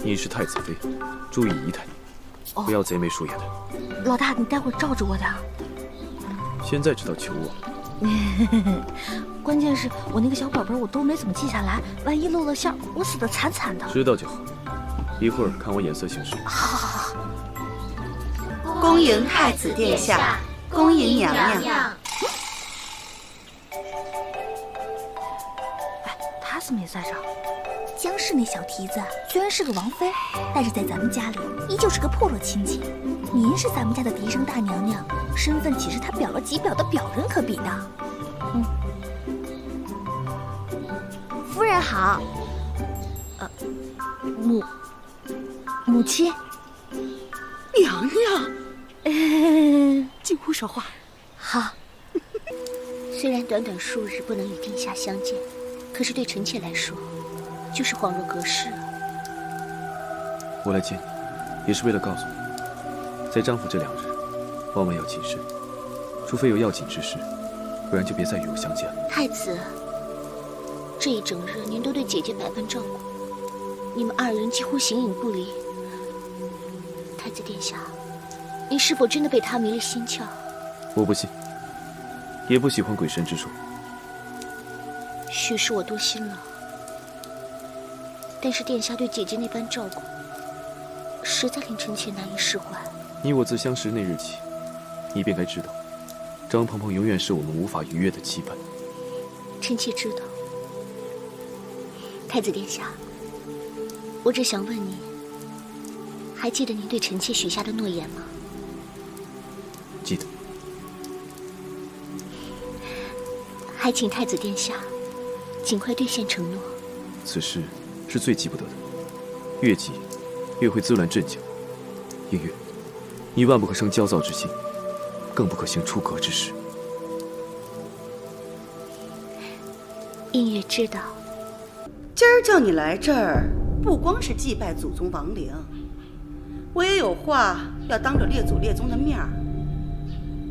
你是太子妃，注意仪态，不要贼眉鼠眼的。老大，你待会儿罩着我的。现在知道求我？关键是我那个小本本我都没怎么记下来，万一露了馅，我死得惨惨的。知道就好，一会儿看我眼色行事。好。恭迎太子殿下，恭迎娘娘。哎，他怎么也在这儿？江氏那小蹄子虽然是个王妃，但是在咱们家里依旧是个破落亲戚。您是咱们家的嫡生大娘娘，身份岂是他表了几表的表人可比的？夫人好。母亲。娘娘。进屋说话。好。虽然短短数日不能与殿下相见，可是对臣妾来说，就是恍若隔世啊。我来见你，也是为了告诉你，在张府这2日，万万要谨慎，除非有要紧之事，不然就别再与我相见了。太子，这一整日您都对姐姐百般照顾，你们2人几乎形影不离。太子殿下，您是否真的被他迷了心窍？我不信，也不喜欢鬼神之说。许是我多心了，但是殿下对姐姐那般照顾，实在令臣妾难以释怀。你我自相识那日起，你便该知道，张鹏鹏永远是我们无法逾越的羁绊。臣妾知道。太子殿下，我只想问你，还记得您对臣妾许下的诺言吗？记得。还请太子殿下尽快兑现承诺。此事是最急不得的，越急越会滋乱阵脚。映月，你万不可生焦躁之心，更不可行出格之事。映月知道。今儿叫你来这儿，不光是祭拜祖宗亡灵，我也有话要当着列祖列宗的面儿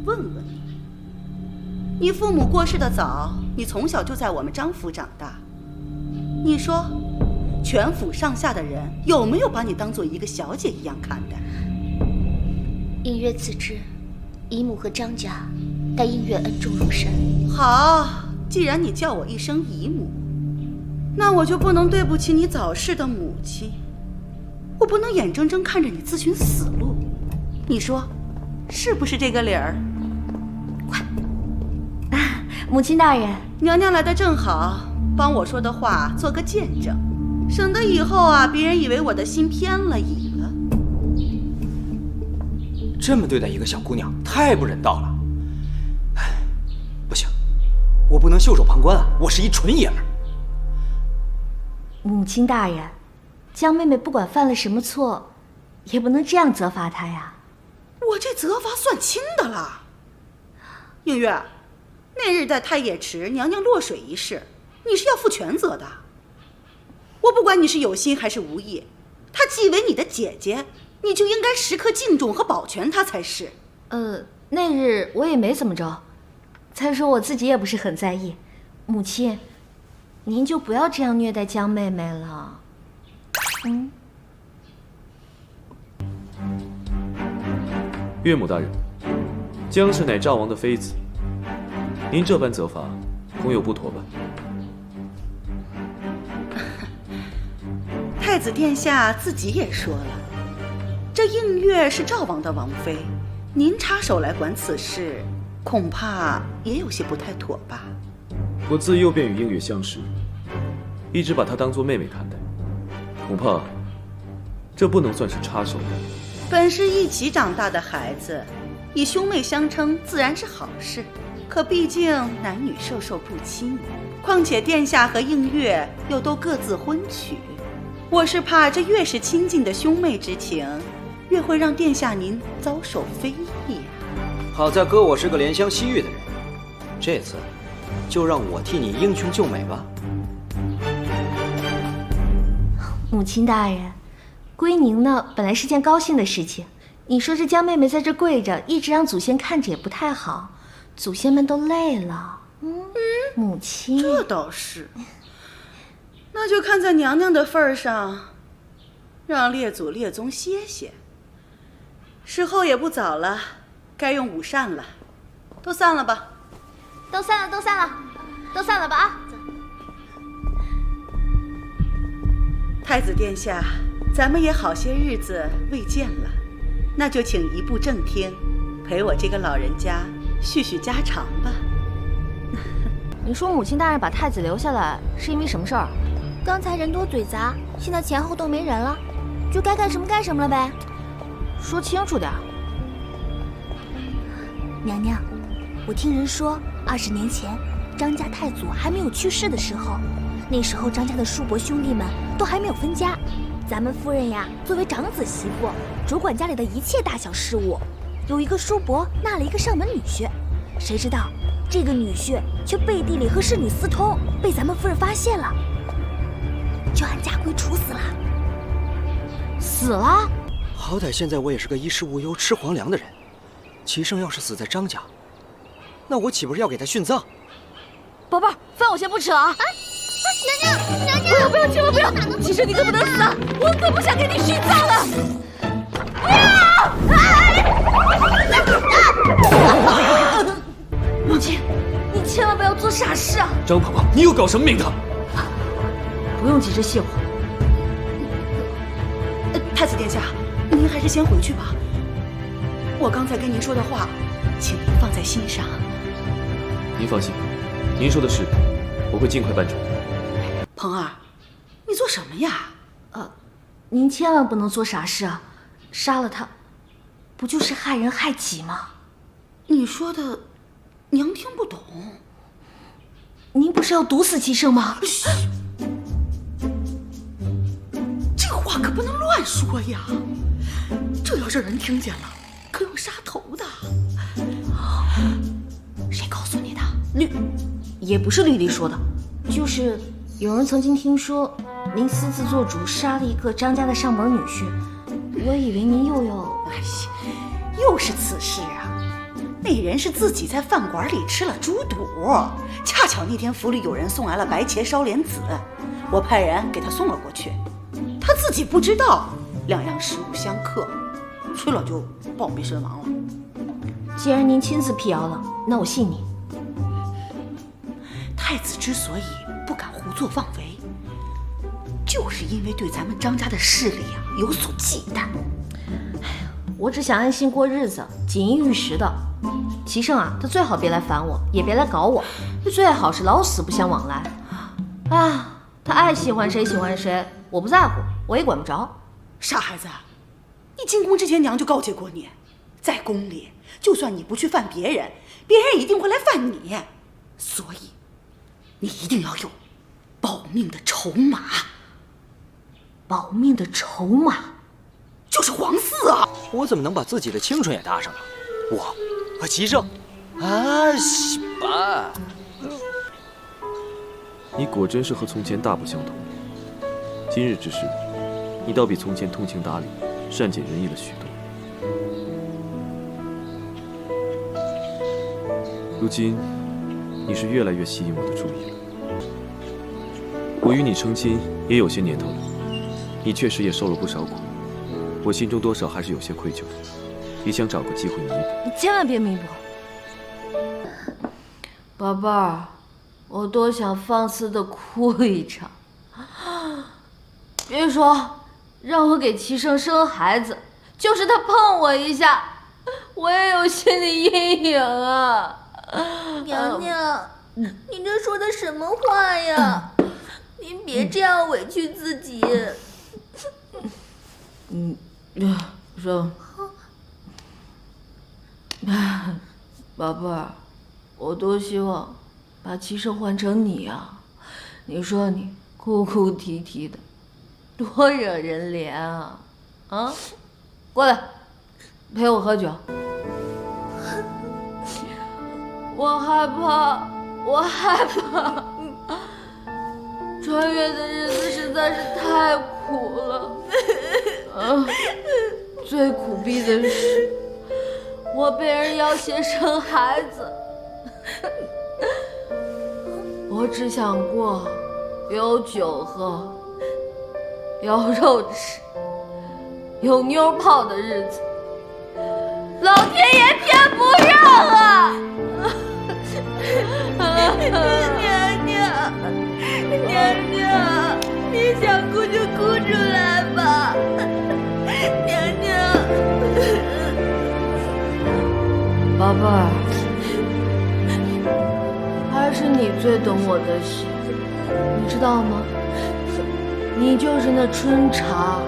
问问你。你父母过世的早，你从小就在我们张府长大。你说，全府上下的人有没有把你当做一个小姐一样看待？映月自知，姨母和张家待映月恩重如山。好，既然你叫我一声姨母，那我就不能对不起你早逝的母亲。我不能眼睁睁看着你自寻死路。你说，是不是这个理儿？快！母亲大人，娘娘来的正好，帮我说的话做个见证，省得以后啊，别人以为我的心偏了倚了。这么对待一个小姑娘，太不人道了。不行，我不能袖手旁观啊！我是一纯爷们儿。母亲大人，江妹妹不管犯了什么错，也不能这样责罚她呀。我这责罚算轻的了。映月，那日在太液池娘娘落水一事，你是要负全责的。我不管你是有心还是无意，她既为你的姐姐，你就应该时刻敬重和保全她才是。那日我也没怎么着，再说我自己也不是很在意。母亲，您就不要这样虐待江妹妹了。岳母大人，江氏乃赵王的妃子，您这般责罚，恐有不妥吧？太子殿下自己也说了，这映月是赵王的王妃，您插手来管此事，恐怕也有些不太妥吧？我自幼便与映月相识，一直把她当作妹妹看待，恐怕这不能算是插手吧。本是一起长大的孩子，以兄妹相称自然是好事，可毕竟男女授受不亲，况且殿下和映月又都各自婚娶，我是怕这越是亲近的兄妹之情，越会让殿下您遭受非议啊。好在哥我是个怜香惜玉的人，这次就让我替你英雄救美吧。母亲大人，归宁呢本来是件高兴的事情，你说这江妹妹在这跪着，一直让祖先看着也不太好，祖先们都累了。母亲，这倒是。那就看在娘娘的份上，让列祖列宗歇歇。时候也不早了，该用午膳了，都散了吧。都散了，都散了，都散了吧啊！太子殿下，咱们也好些日子未见了，那就请移步正厅，陪我这个老人家叙叙家常吧。你说母亲大人把太子留下来是因为什么事儿？刚才人多嘴杂，现在前后都没人了，就该干什么干什么了呗。说清楚点。娘娘，我听人说，20年前张家太祖还没有去世的时候，那时候张家的叔伯兄弟们都还没有分家，咱们夫人呀，作为长子媳妇，主管家里的一切大小事务。有一个叔伯纳了一个上门女婿，谁知道这个女婿却背地里和侍女私通，被咱们夫人发现了，就按家规处死了。死了？好歹现在我也是个衣食无忧、吃皇粮的人，齐胜要是死在张家，那我岂不是要给他殉葬？宝贝儿，饭我先不吃了啊！娘娘，不要，千万不要！齐胜你可不能死啊！我可不想给你殉葬了！不要！母亲，你千万不要做傻事啊！张婆婆，你又搞什么名堂？不用急着谢我。太子殿下，您还是先回去吧。我刚才跟您说的话，请您放在心上。您放心，您说的事，我会尽快办成。鹏儿，你做什么呀？您千万不能做傻事啊！杀了他，不就是害人害己吗？你说的，娘听不懂。您不是要毒死齐胜吗？这话可不能乱说呀！这要是人听见了，可有杀头的。谁告诉你的？也不是绿丽说的，就是有人曾经听说您私自做主杀了一个张家的上门女婿，我以为您又要……哎呀，又是此事啊！那人是自己在饭馆里吃了猪肚，恰巧那天府里有人送来了白茄烧莲子，我派人给他送了过去，他自己不知道，两样食物相克，吃了就暴毙身亡了。既然您亲自辟谣了，那我信你。太子之所以不敢胡作妄为，就是因为对咱们张家的势力有所忌惮。我只想安心过日子，锦衣玉食的。齐胜啊，他最好别来烦我，也别来搞我，最好是老死不相往来。啊，他爱喜欢谁喜欢谁，我不在乎，我也管不着。傻孩子，你进宫之前娘就告诫过你，在宫里，就算你不去犯别人，别人一定会来犯你，所以你一定要有保命的筹码。保命的筹码就是皇嗣啊！我怎么能把自己的青春也搭上了？我和齐胜，啊西吧！你果真是和从前大不相同。今日之事，你倒比从前通情达理、善解人意了许多。如今，你是越来越吸引我的注意了。我与你成亲也有些年头了，你确实也受了不少苦，我心中多少还是有些愧疚，也想找个机会弥补。你千万别弥补，宝贝儿，我多想放肆的哭一场。别说让我给齐胜生孩子，就是他碰我一下，我也有心理阴影啊！娘娘，你这说的什么话呀？您别这样委屈自己。说，宝贝儿，我多希望把齐胜换成你啊！你说你哭哭啼啼的，多惹人怜啊！啊，过来，陪我喝酒。我害怕，穿越的日子实在是太苦了。最苦逼的是，我被人要挟生孩子。我只想过有酒喝，有肉吃，有妞泡的日子，老天爷偏不让啊！娘娘，娘娘，你想哭就哭出来吧，娘娘。宝贝儿，还是你最懂我的心，你知道吗？你就是那春茶，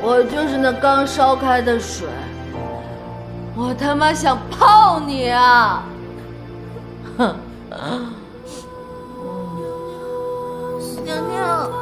我就是那刚烧开的水，我他妈想泡你啊！哼！娘娘。